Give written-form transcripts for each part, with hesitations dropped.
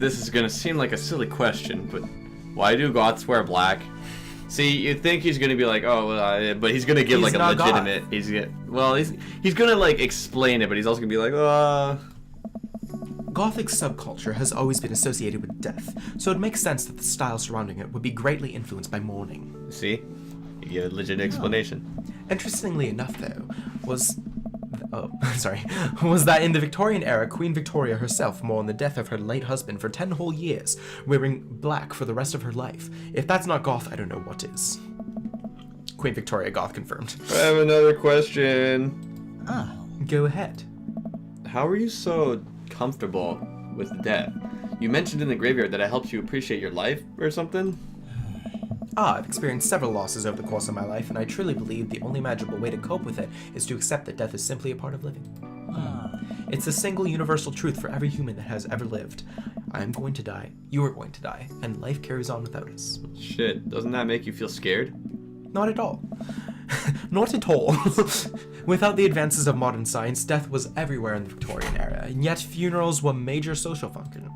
this is gonna seem like a silly question, but why do goths wear black? See, you'd think he's gonna be like, oh, but he's gonna give like a legitimate. Goth. He's gonna like explain it, but he's also gonna be like, Gothic subculture has always been associated with death, so it makes sense that the style surrounding it would be greatly influenced by mourning. See, you give a legit explanation. Interestingly enough, though, was that in the Victorian era, Queen Victoria herself mourned the death of her late husband for 10 whole years, wearing black for the rest of her life. If that's not goth, I don't know what is. Queen Victoria, goth confirmed. I have another question. Go ahead. How are you so comfortable with death? You mentioned in the graveyard that it helps you appreciate your life or something? I've experienced several losses over the course of my life, and I truly believe the only magical way to cope with it is to accept that death is simply a part of living. It's a single universal truth for every human that has ever lived. I am going to die, you are going to die, and life carries on without us. Shit, doesn't that make you feel scared? Not at all. Not at all. Without the advances of modern science, death was everywhere in the Victorian era, and yet funerals were major social functions.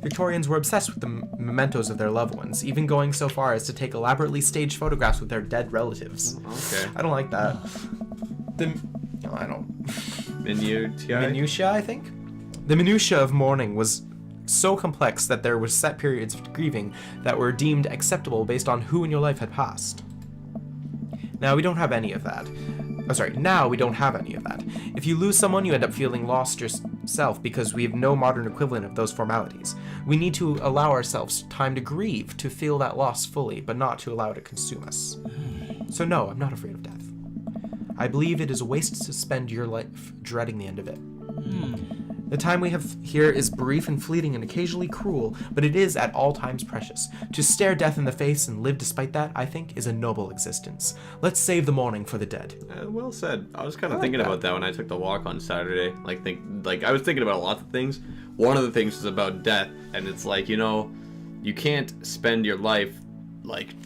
Victorians were obsessed with the mementos of their loved ones, even going so far as to take elaborately staged photographs with their dead relatives. Okay. I don't like that. Minutia, I think? The minutia of mourning was so complex that there were set periods of grieving that were deemed acceptable based on who in your life had passed. Now we don't have any of that. Now we don't have any of that. If you lose someone, you end up feeling lost yourself because we have no modern equivalent of those formalities. We need to allow ourselves time to grieve, to feel that loss fully, but not to allow it to consume us. So no, I'm not afraid of death. I believe it is a waste to spend your life dreading the end of it. The time we have here is brief and fleeting and occasionally cruel, but it is at all times precious. To stare death in the face and live despite that, I think, is a noble existence. Let's save the mourning for the dead. Well said. I was kind of thinking about that when I took the walk on Saturday. I was thinking about a lot of things. One of the things is about death, and it's like, you can't spend your life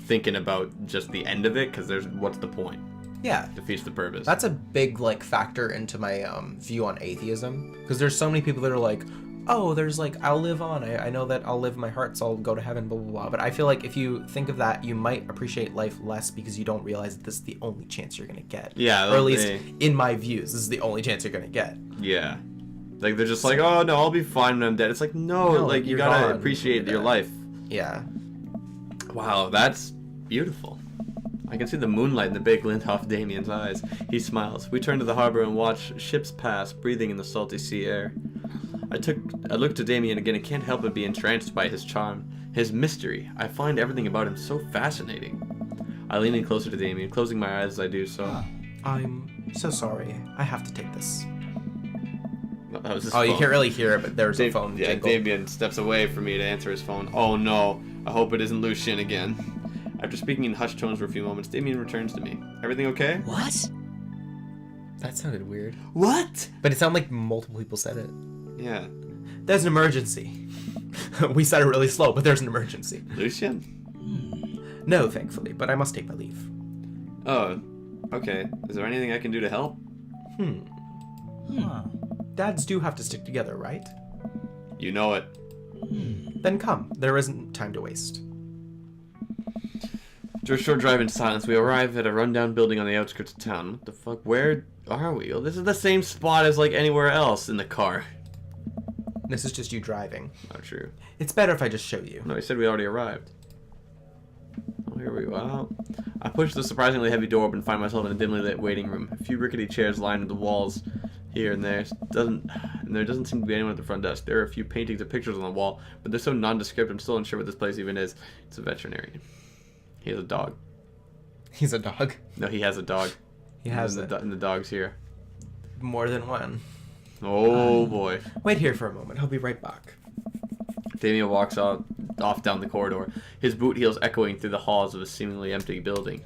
thinking about just the end of it, because what's the point? Yeah. Defeats the purpose. That's a big factor into my view on atheism, because there's so many people that are like, oh, there's I'll live on. I know that I'll live in my heart, so I'll go to heaven, blah, blah, blah. But I feel like if you think of that, you might appreciate life less because you don't realize that this is the only chance you're going to get. Yeah. Or at least in my views, this is the only chance you're going to get. Yeah. They're just oh, no, I'll be fine when I'm dead. It's no, you got to appreciate your life. Yeah. Wow, that's beautiful. I can see the moonlight in the big glint off Damien's eyes. He smiles. We turn to the harbor and watch ships pass, breathing in the salty sea air. I look to Damien again and can't help but be entranced by his charm, his mystery. I find everything about him so fascinating. I lean in closer to Damien, closing my eyes as I do so. I'm so sorry. I have to take this. That was his phone. You can't really hear it, but there's a phone jingle. Damien steps away from me to answer his phone. Oh no, I hope it isn't Lucien again. After speaking in hushed tones for a few moments, Damien returns to me. Everything okay? What? That sounded weird. What? But it sounded like multiple people said it. Yeah. There's an emergency. We said it really slow, but there's an emergency. Lucien? No, thankfully, but I must take my leave. Oh, okay. Is there anything I can do to help? Dads do have to stick together, right? You know it. Then come. There isn't time to waste. After a short drive in silence, we arrive at a rundown building on the outskirts of town. What the fuck? Where are we? Oh, this is the same spot as anywhere else in the car. This is just you driving. Not true. It's better if I just show you. No, he said we already arrived. Oh, here we go. I push the surprisingly heavy door open and find myself in a dimly lit waiting room. A few rickety chairs lined the walls here and there. There doesn't seem to be anyone at the front desk. There are a few paintings and pictures on the wall, but they're so nondescript I'm still unsure what this place even is. It's a veterinarian. He has a dog. He's a dog? No, he has a dog. He has and the dog's here. More than one. Oh boy. Wait here for a moment. I'll be right back. Damien walks off down the corridor, his boot heels echoing through the halls of a seemingly empty building.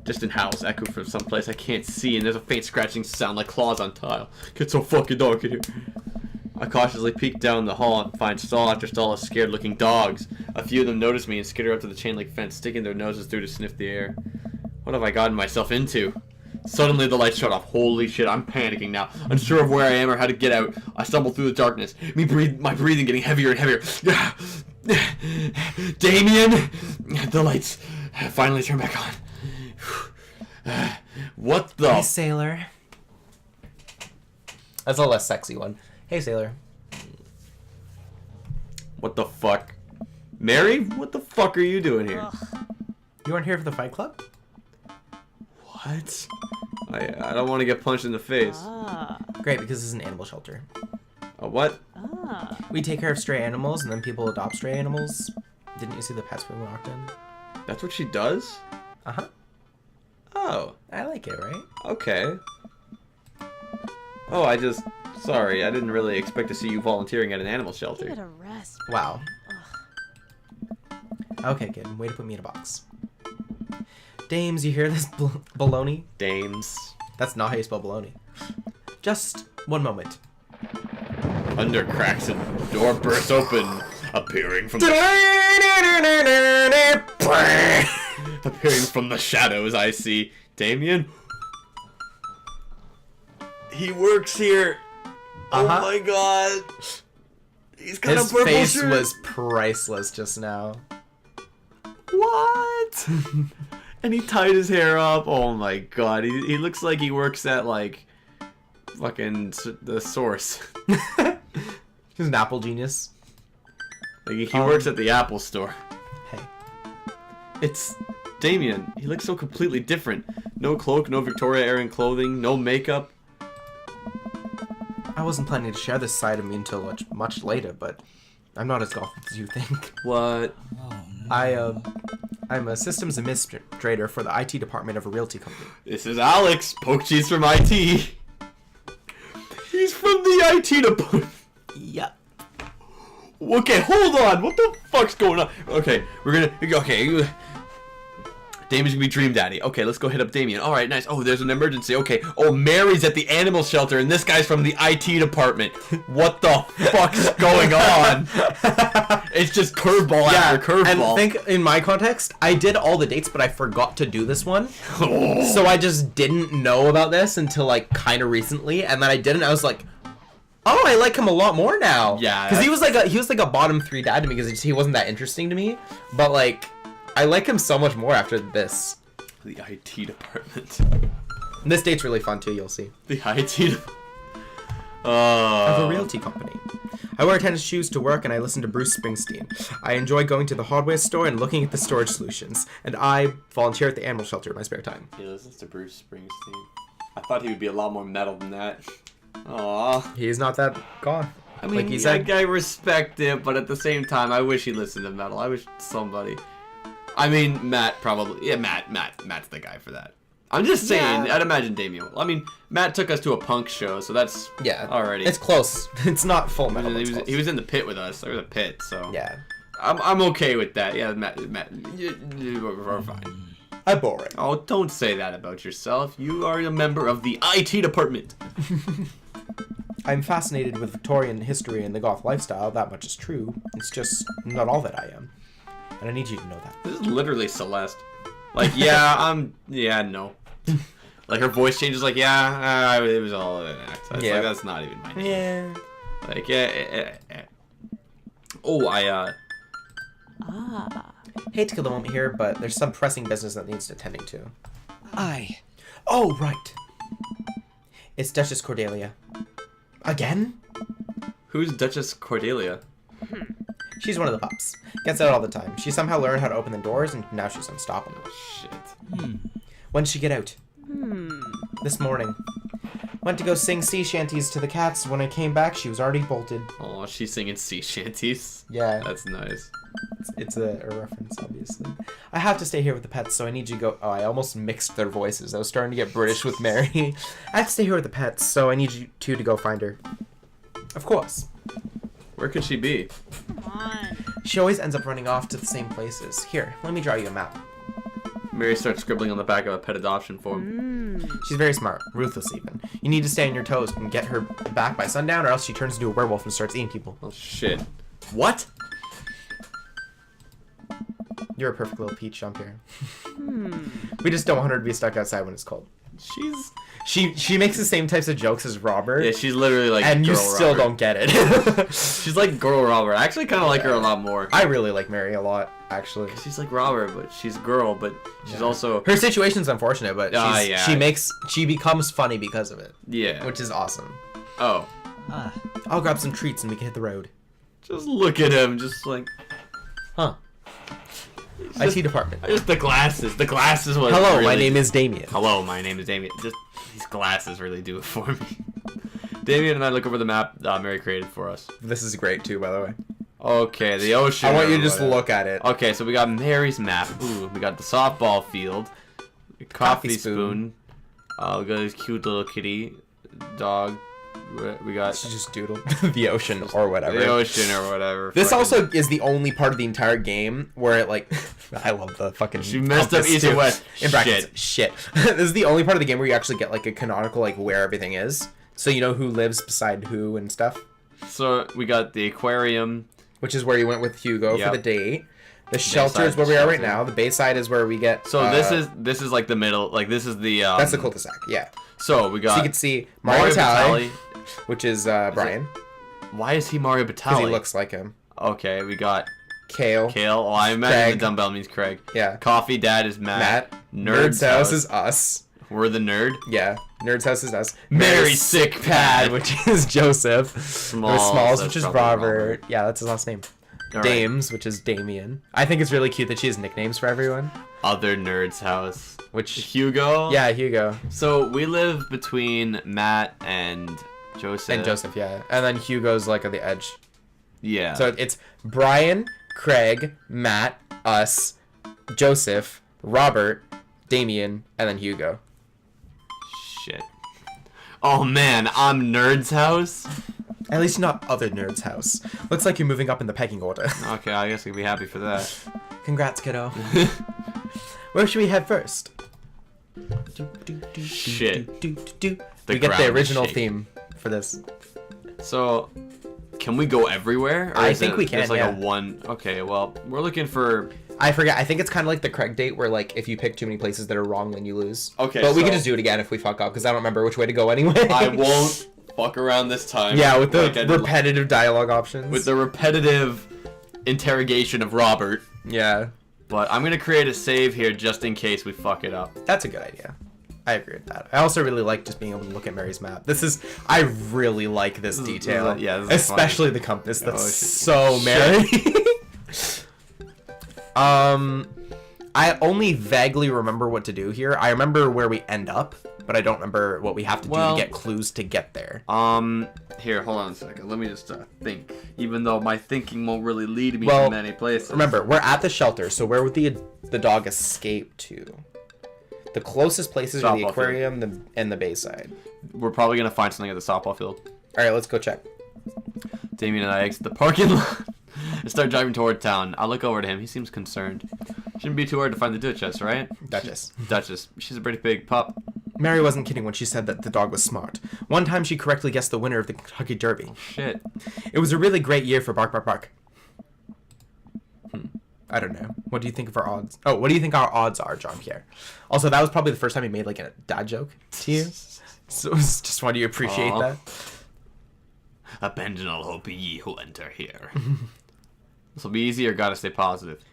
Distant howls echo from someplace I can't see, and there's a faint scratching sound like claws on tile. Get so fucking dark in here. I cautiously peek down the hall and find stall after stall of scared-looking dogs. A few of them notice me and skitter up to the chain-link fence, sticking their noses through to sniff the air. What have I gotten myself into? Suddenly the lights shut off. Holy shit, I'm panicking now. Unsure of where I am or how to get out. I stumble through the darkness. My breathing getting heavier and heavier. Damien! The lights finally turn back on. What the? Hey, sailor. That's a less sexy one. Hey, sailor. What the fuck? Mary? What the fuck are you doing here? You aren't here for the fight club? What? I don't want to get punched in the face. Great, because this is an animal shelter. A what? We take care of stray animals, and then people adopt stray animals. Didn't you see the pets when we walked in? That's what she does? Uh-huh. Oh. I like it, right? Okay. Oh, sorry, I didn't really expect to see you volunteering at an animal shelter. Give it a rest. Wow. Okay, kid, way to put me in a box. Dames, you hear this baloney? Dames. That's not how you spell baloney. Just one moment. Thunder cracks and the door bursts open, appearing from the shadows. I see Damien. He works here. Uh-huh. Oh my god. He's got His a purple face shirt. was priceless just now. What? And he tied his hair up. Oh my god. He looks like he works at, like, fucking the Source. He's an Apple genius. Like, he works at the Apple store. Hey. It's Damien. He looks so completely different. No cloak, no Victoria era clothing, no makeup. I wasn't planning to share this side of me until much later, but I'm not as goth as you think. What? I'm a systems administrator for the IT department of a realty company. This is Alex, poke cheese from IT. He's from the IT department. Yep. Okay, hold on. What the fuck's going on? Okay, okay. Damien's gonna be Dream Daddy. Okay, let's go hit up Damien. Alright, nice. Oh, there's an emergency. Okay. Oh, Mary's at the animal shelter, and this guy's from the IT department. What the fuck's going on? It's just curveball after curveball. And think, in my context, I did all the dates, but I forgot to do this one. So I just didn't know about this until, like, kind of recently, and then I didn't. I was like, oh, I like him a lot more now. Yeah. Because he was like a bottom 3 dad to me, because he wasn't that interesting to me. But, like, I like him so much more after this. The IT department. And this date's really fun, too, you'll see. The IT I have a realty company. I wear tennis shoes to work, and I listen to Bruce Springsteen. I enjoy going to the hardware store and looking at the storage solutions. And I volunteer at the animal shelter in my spare time. He listens to Bruce Springsteen. I thought he would be a lot more metal than that. Aww. He's not that gone. I mean, like he said, I respect it, but at the same time, I wish he listened to metal. I wish somebody... I mean, Matt probably... Yeah, Matt's the guy for that. I'm just saying, Yeah. I'd imagine Damien. I mean, Matt took us to a punk show, so that's already... It's close. It's not full metal. He was in the pit with us. There was a pit, so... Yeah. I'm okay with that. Yeah, Matt, we're fine. I'm boring. Oh, don't say that about yourself. You are a member of the IT department. I'm fascinated with Victorian history and the goth lifestyle. That much is true. It's just not all that I am. And I need you to know that. This is literally Celeste. Like, yeah, no. Like, her voice changes, like, yeah, it was all an act. It's like, that's not even my name. Yeah. Like, yeah. Oh, Hate to kill the moment here, but there's some pressing business that needs attending to. Oh, right. It's Duchess Cordelia. Again? Who's Duchess Cordelia? She's one of the pups. Gets out all the time. She somehow learned how to open the doors, and now she's unstoppable. Shit. When did she get out? This morning. Went to go sing sea shanties to the cats. When I came back, she was already bolted. Oh, she's singing sea shanties. Yeah. That's nice. It's a reference, obviously. I have to stay here with the pets, so I need you to go... Oh, I almost mixed their voices. I was starting to get British with Mary. I have to stay here with the pets, so I need you two to go find her. Of course. Where could she be? Come on. She always ends up running off to the same places. Here, let me draw you a map. Mary starts scribbling on the back of a pet adoption form. She's very smart, ruthless even. You need to stay on your toes and get her back by sundown, or else she turns into a werewolf and starts eating people. Oh, shit. What? You're a perfect little peach jump here. We just don't want her to be stuck outside when it's cold. She makes the same types of jokes as Robert. Yeah, she's literally like and you girl still Robert. don't get it. She's like girl Robert. I actually kind of like her a lot more. I really like Mary a lot, actually. She's like Robert, but she's girl, but she's also... Her situation's unfortunate, but yeah. she becomes funny because of it. Yeah. Which is awesome. Oh. I'll grab some treats and we can hit the road. Just look at him, just like... Huh. IT department. Just the glasses. The glasses was Hello, really... my name is Damien. Hello, my name is Damien. Just these glasses really do it for me. Damien and I look over the map Mary created for us. This is great too, by the way. Okay, the ocean. I want you to just look at it. Okay, so we got Mary's map. Ooh, we got the softball field. Coffee spoon. We got this cute little kitty. Dog. We got... She just doodled the ocean or whatever. The ocean or whatever. This also is the only part of the entire game where it like... I love the fucking... She messed up east and west. In brackets. Shit. This is the only part of the game where you actually get like a canonical like where everything is. So you know who lives beside who and stuff. So we got the aquarium. Which is where you went with Hugo for the date. The shelter Bayside is where we are right shelter. now. The Bayside is where we get... So this is like the middle. Like this is the... that's the cul-de-sac, yeah. So we got... So you can see Mario Batali, which is Brian. Why is he Mario Because Batali? he looks like him. Okay, we got Kale. Kale. Oh, I imagine Craig. the dumbbell means Craig. Yeah. Coffee Dad is Matt. Nerd's house is us. We're the nerd. Yeah. Nerd's house is us. Mary's sick pad, which is Joseph. Smalls, which is probably Robert. Yeah, that's his last name. All right. Dames, which is Damien. I think it's really cute that she has nicknames for everyone. Other Nerd's house. Which... Hugo. Yeah, Hugo. So we live between Matt and Joseph. And Joseph, yeah. And then Hugo's like at the edge. Yeah. So it's Brian, Craig, Matt, us, Joseph, Robert, Damien, and then Hugo. Shit. Oh man, I'm Nerd's house? At least not other Nerd's house. Looks like you're moving up in the pecking order. Okay, I guess we'd be happy for that. Congrats, kiddo. Where should we head first? Shit. We get the ground original shape. theme for this. So, can we go everywhere? Or I is think it we can, just like yeah. a one... Okay, well, we're looking for... I forget. I think it's kind of like the Craig date where, like, if you pick too many places that are wrong, then you lose. Okay, But we so- can just do it again if we fuck up, because I don't remember which way to go anyway. I won't fuck around this time. Yeah, with the like I did repetitive dialogue options. with the repetitive interrogation of Robert. Yeah. But I'm gonna create a save here just in case we fuck it up. That's a good idea. I agree with that. I also really like just being able to look at Mary's map. I really like this detail. Yeah, this is especially the compass. That's Oh, shit. so Mary. I only vaguely remember what to do here. I remember where we end up, but I don't remember what we have to do to get clues to get there. Here, hold on a second. Let me just think. Even though my thinking won't really lead me Well, to many places. Remember, we're at the shelter, so where would the dog escape to? The closest places are the Softball aquarium and the Bayside. We're probably gonna find something at the softball field. All right, let's go check. Damien and I exit the parking lot and start driving toward town. I look over to him. He seems concerned. Shouldn't be too hard to find the Duchess, right? Duchess. Duchess. She's a pretty big pup. Mary wasn't kidding when she said that the dog was smart. One time she correctly guessed the winner of the Kentucky Derby. Shit. It was a really great year for Bark Bark Bark. I don't know. What do you think of our odds? Oh, what do you think our odds are, John Pierre? Also, that was probably the first time he made like a dad joke to you. So just want you to appreciate Aw. that. Abandon all hope, ye who enter here. This will be easy or gotta stay positive?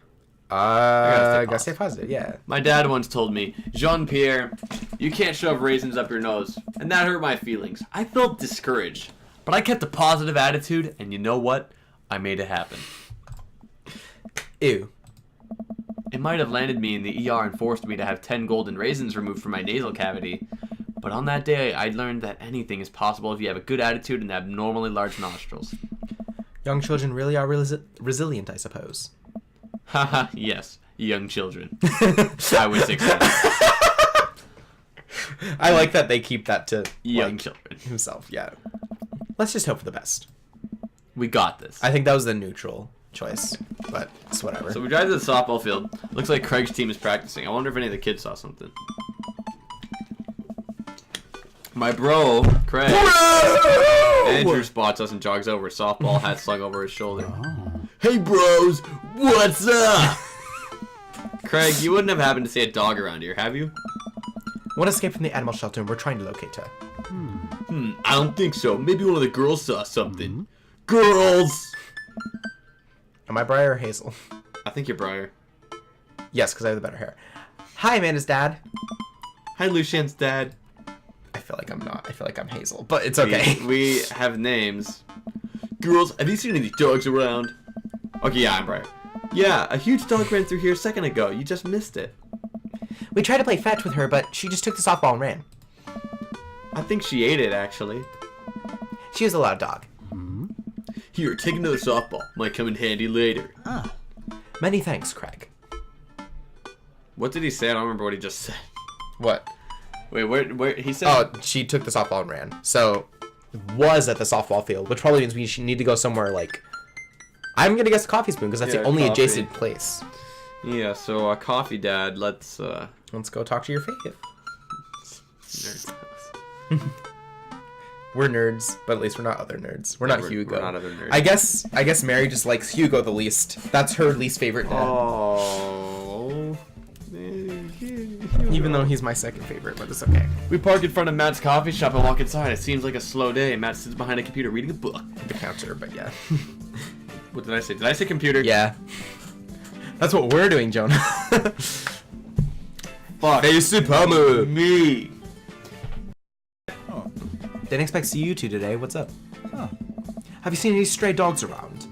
Gotta stay positive, yeah. My dad once told me, Jean-Pierre, you can't shove raisins up your nose. And that hurt my feelings. I felt discouraged. But I kept a positive attitude, and you know what? I made it happen. Ew. It might have landed me in the ER and forced me to have 10 golden raisins removed from my nasal cavity. But on that day, I learned that anything is possible if you have a good attitude and abnormally large nostrils. Young children really are resilient, I suppose. Haha, yes. Young children. I was 16. I like that they keep that to Young like, children. himself, yeah. Let's just hope for the best. We got this. I think that was the neutral choice, but it's whatever. So we drive to the softball field. Looks like Craig's team is practicing. I wonder if any of the kids saw something. My bro, Craig, Andrew spots us and jogs over, softball hat slung over his shoulder. Hey bros, what's up? Craig, you wouldn't have happened to see a dog around here, have you? One escaped from the animal shelter and we're trying to locate her. I don't think so. Maybe one of the girls saw something. Girls! Am I Briar or Hazel? I think you're Briar. Yes, because I have the better hair. Hi, Amanda's dad. Hi, Lucian's dad. I feel like I'm not. I feel like I'm Hazel, but it's okay. We have names. Girls, have you seen any dogs around? Okay, yeah, I'm Briar. Yeah, a huge dog ran through here a second ago. You just missed it. We tried to play fetch with her, but she just took the softball and ran. I think she ate it, actually. She was a loud dog. Here, take another softball. Might come in handy later. Many thanks, Craig. What did he say? I don't remember what he just said. What? Wait, where he said? Oh, she took the softball and ran. So, was at the softball field, which probably means we should need to go somewhere like... I'm gonna guess the coffee spoon, because that's the only adjacent place. Yeah, so coffee dad, let's go talk to your fave. Nerd. We're nerds, but at least we're not other nerds. We're not Hugo. We're not other nerds. I guess Mary just likes Hugo the least. That's her least favorite dad. Oh. Even though he's my second favorite, but it's okay. We park in front of Matt's coffee shop and walk inside. It seems like a slow day. Matt sits behind a computer reading a book. The counter, but yeah. What did I say? Did I say computer? Yeah. That's what we're doing, Jonah. Fuck. Hey, super me. Didn't expect to see you two today. What's up? Have you seen any stray dogs around?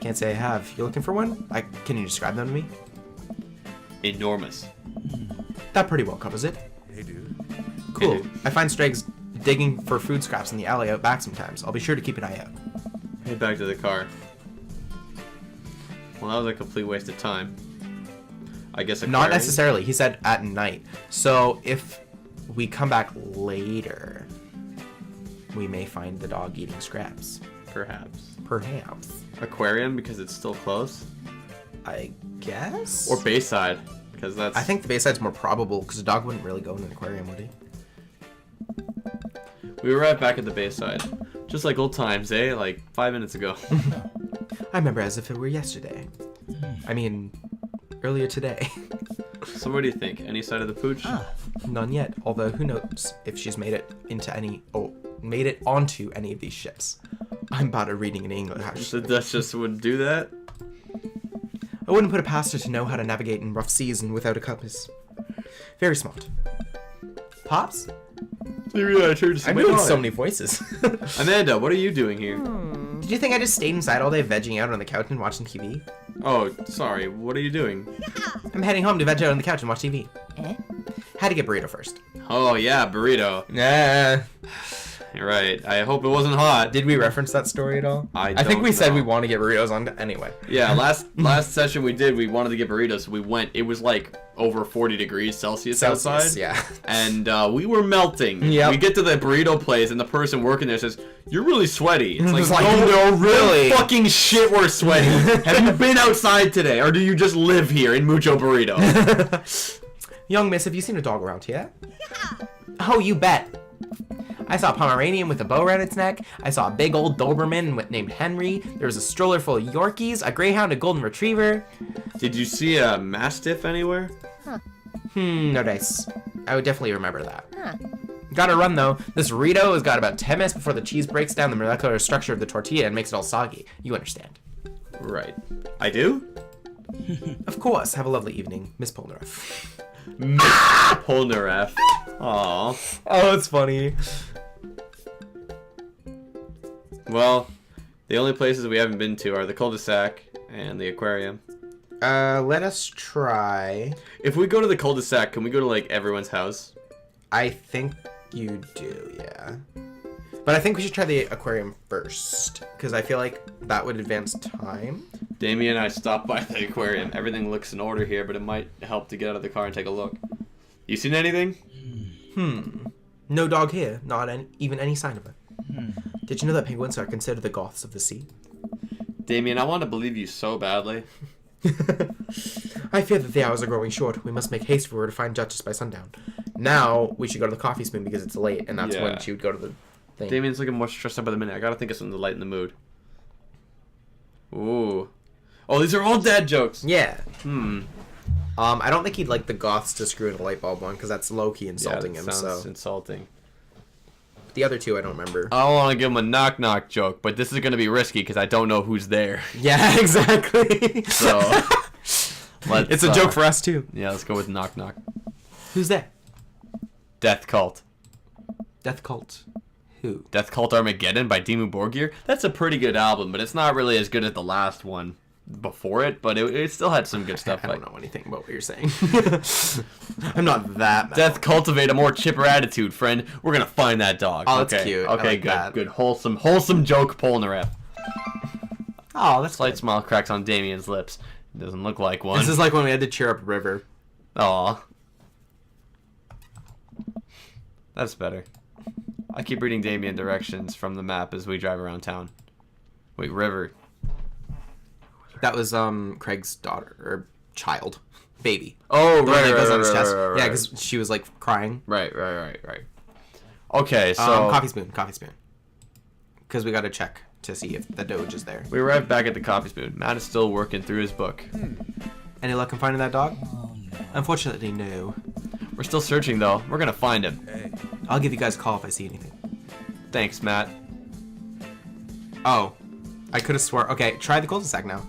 Can't say I have. You looking for one? Can you describe them to me? Enormous. That pretty well covers it. Hey, dude. Cool. Hey, dude. I find strays digging for food scraps in the alley out back sometimes. I'll be sure to keep an eye out. Head back to the car. Well, that was a complete waste of time. I guess Not necessarily. He said at night. So if we come back later, we may find the dog eating scraps. Perhaps. Perhaps. Aquarium, because it's still close. I guess? Or Bayside, because that's... I think the Bayside's more probable, because a dog wouldn't really go in an aquarium, would he? We were right back at the Bayside. Just like old times, eh? Like 5 minutes ago. I remember as if it were yesterday. I mean, earlier today. So what do you think? Any side of the pooch? None yet, although who knows if she's made it onto any of these ships. I'm bad at reading in English. The Duchess would do that? I wouldn't put it past her to know how to navigate in rough seas and without a compass. Very smart. Pops? Yeah, I turned to I'm doing so many voices. Amanda, what are you doing here? Did you think I just stayed inside all day vegging out on the couch and watching TV? Oh, sorry. What are you doing? I'm heading home to veg out on the couch and watch TV. Had to get burrito first. Oh, yeah, burrito. Nah. You're right. I hope it wasn't hot. Did we reference that story at all? I think we don't said know. we want to get burritos on anyway. Yeah, last session we wanted to get burritos, so we went. It was like over 40 degrees Celsius outside. Yeah. And we were melting. Yep. We get to the burrito place, and the person working there says, "You're really sweaty." It's like, no, really. No fucking shit, we're sweaty. Have you been outside today, or do you just live here in Mucho Burrito? Young miss, have you seen a dog around here? Oh, you bet. I saw a Pomeranian with a bow around its neck. I saw a big old Doberman named Henry. There was a stroller full of Yorkies, a Greyhound, a Golden Retriever. Did you see a Mastiff anywhere? No dice. I would definitely remember that. Gotta run though. This Rito has got about 10 minutes before the cheese breaks down the molecular structure of the tortilla and makes it all soggy. You understand. Right. I do? Of course. Have a lovely evening, Miss Polnareff. Miss Polnareff. Aww. Oh, it's funny. Well, the only places we haven't been to are the cul-de-sac and the aquarium. Let us try. If we go to the cul-de-sac, can we go to, like, everyone's house? I think you do, yeah. But I think we should try the aquarium first, because I feel like that would advance time. Damien and I stopped by the aquarium. Everything looks in order here, but it might help to get out of the car and take a look. You seen anything? No dog here, not even any sign of it. Did you know that penguins are considered the goths of the sea? Damien, I want to believe you so badly. I fear that the hours are growing short. We must make haste if we were to find Duchess by sundown. Now, we should go to the coffee spoon because it's late, and that's when she would go to the thing. Damien's looking more stressed out by the minute. I gotta think of something to lighten the mood. Ooh. Oh, these are all dad jokes. Yeah. I don't think he'd like the goths to screw in a light bulb one, because that's low-key insulting that him, sounds so... insulting. The other two I don't remember. I want to give him a knock-knock joke, but this is going to be risky because I don't know who's there. Yeah, exactly. So, it's a joke for us, too. Yeah, let's go with knock-knock. Who's there? Death Cult. Death Cult. Who? Death Cult Armageddon by Dimmu Borgir. That's a pretty good album, but it's not really as good as the last one before it, but it still had some good stuff. I don't know anything about what you're saying. I'm not that mad. Death Cultivate a more chipper attitude, friend. We're gonna find that dog. Oh, okay. that's cute. Okay, like good. That. Good. Wholesome joke pulling the ref. Oh, that's Slight good. smile cracks on Damien's lips. Doesn't look like one. This is like when we had to cheer up River. Aw. That's better. I keep reading Damien directions from the map as we drive around town. Wait, River. That was Craig's daughter or child, baby. Oh, The one that goes on his right, chest. right, right, Yeah, right. because she was like crying. Right. Okay, so Coffee spoon. Because we got to check to see if the Doge is there. we arrived back at the coffee spoon. Matt is still working through his book. Any luck in finding that dog? Unfortunately, no. We're still searching though. We're gonna find him. I'll give you guys a call if I see anything. Thanks, Matt. Oh, I could have swore. Okay, try the cul-de-sac now.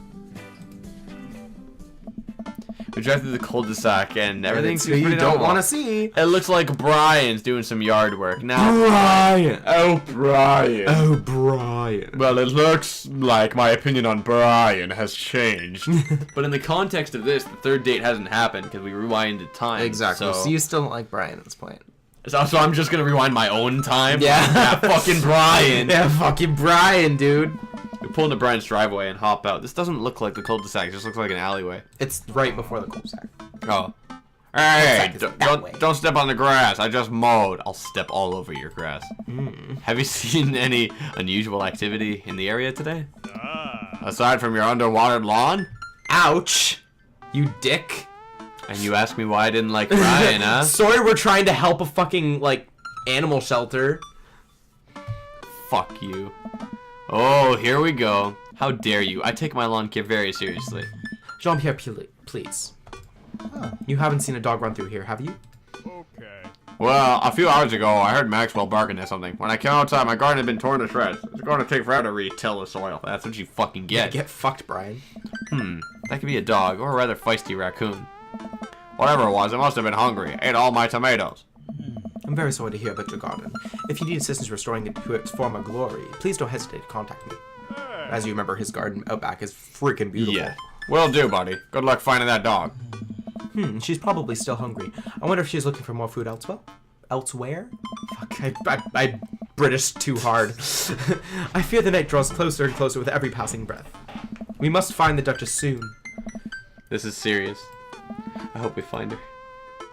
We drive through the cul-de-sac and everything Everything's seems you pretty don't normal. want to see. It looks like Brian's doing some yard work now. Brian. Oh, Brian. Oh, Brian. Well, it looks like my opinion on Brian has changed. But in the context of this, the third date hasn't happened because we rewinded time. Exactly. So you still don't like Brian at this point. So I'm just gonna rewind my own time. Yeah. Fucking Brian. Yeah, fucking Brian, dude. We pull into Brian's driveway and hop out. This doesn't look like the cul-de-sac. It just looks like an alleyway. It's right before the cul-de-sac. Oh. Hey, that way. don't step on the grass. I just mowed. I'll step all over your grass. Have you seen any unusual activity in the area today? Aside from your underwater lawn? Ouch. You dick. And you ask me why I didn't like Brian, huh? Sorry, we're trying to help a fucking, like, animal shelter. Fuck you. Oh, here we go. How dare you? I take my lawn care very seriously. Jean-Pierre, please. You haven't seen a dog run through here, have you? Well, a few hours ago, I heard Maxwell barking at something. When I came outside, my garden had been torn to shreds. It's going to take forever to re-till the soil. That's what you fucking get. Get fucked, Brian. That could be a dog, or a rather feisty raccoon. Whatever it was, it must have been hungry. Ate all my tomatoes. I'm very sorry to hear about your garden. If you need assistance restoring it to its former glory, please don't hesitate to contact me. As you remember, his garden out back is freaking beautiful. Yeah. Will do, buddy. Good luck finding that dog. She's probably still hungry. I wonder if she's looking for more food elsewhere? Fuck, I British too hard. I fear the night draws closer and closer with every passing breath. We must find the Duchess soon. This is serious. I hope we find her.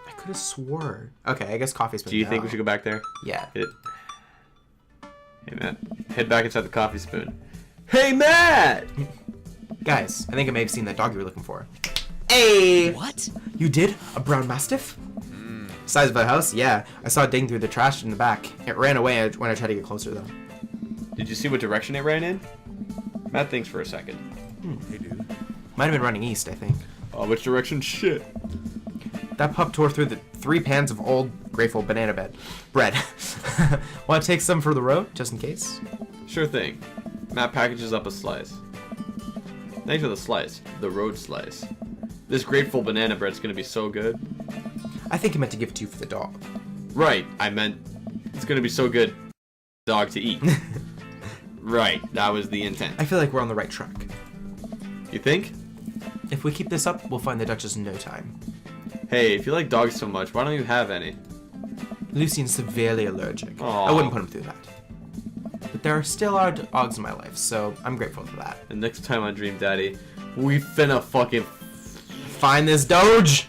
I could have swore. Okay, I guess coffee spoon. Do you think we should go back there? Yeah. Hit it. Hey, Matt. Head back inside the coffee spoon. Hey, Matt! Guys, I think I may have seen that dog you were looking for. Hey! What? You did? A brown mastiff? Size of a house? Yeah. I saw it digging through the trash in the back. It ran away when I tried to get closer, though. Did you see what direction it ran in? Matt thinks for a second. Hey, dude. Might have been running east, I think. Oh, which direction? Shit. That pup tore through the 3 pans of old, grateful banana bread. Want to take some for the road, just in case? Sure thing. Matt packages up a slice. Thanks for the slice. The road slice. This grateful banana bread's gonna be so good. I think he meant to give it to you for the dog. Right, I meant it's gonna be so good dog to eat. Right, that was the intent. I feel like we're on the right track. You think? If we keep this up, we'll find the Duchess in no time. Hey, if you like dogs so much, why don't you have any? Lucian's severely allergic. Aw. I wouldn't put him through that. But there are still our dogs in my life, so I'm grateful for that. And next time on Dream Daddy, we finna fucking Find this Doge!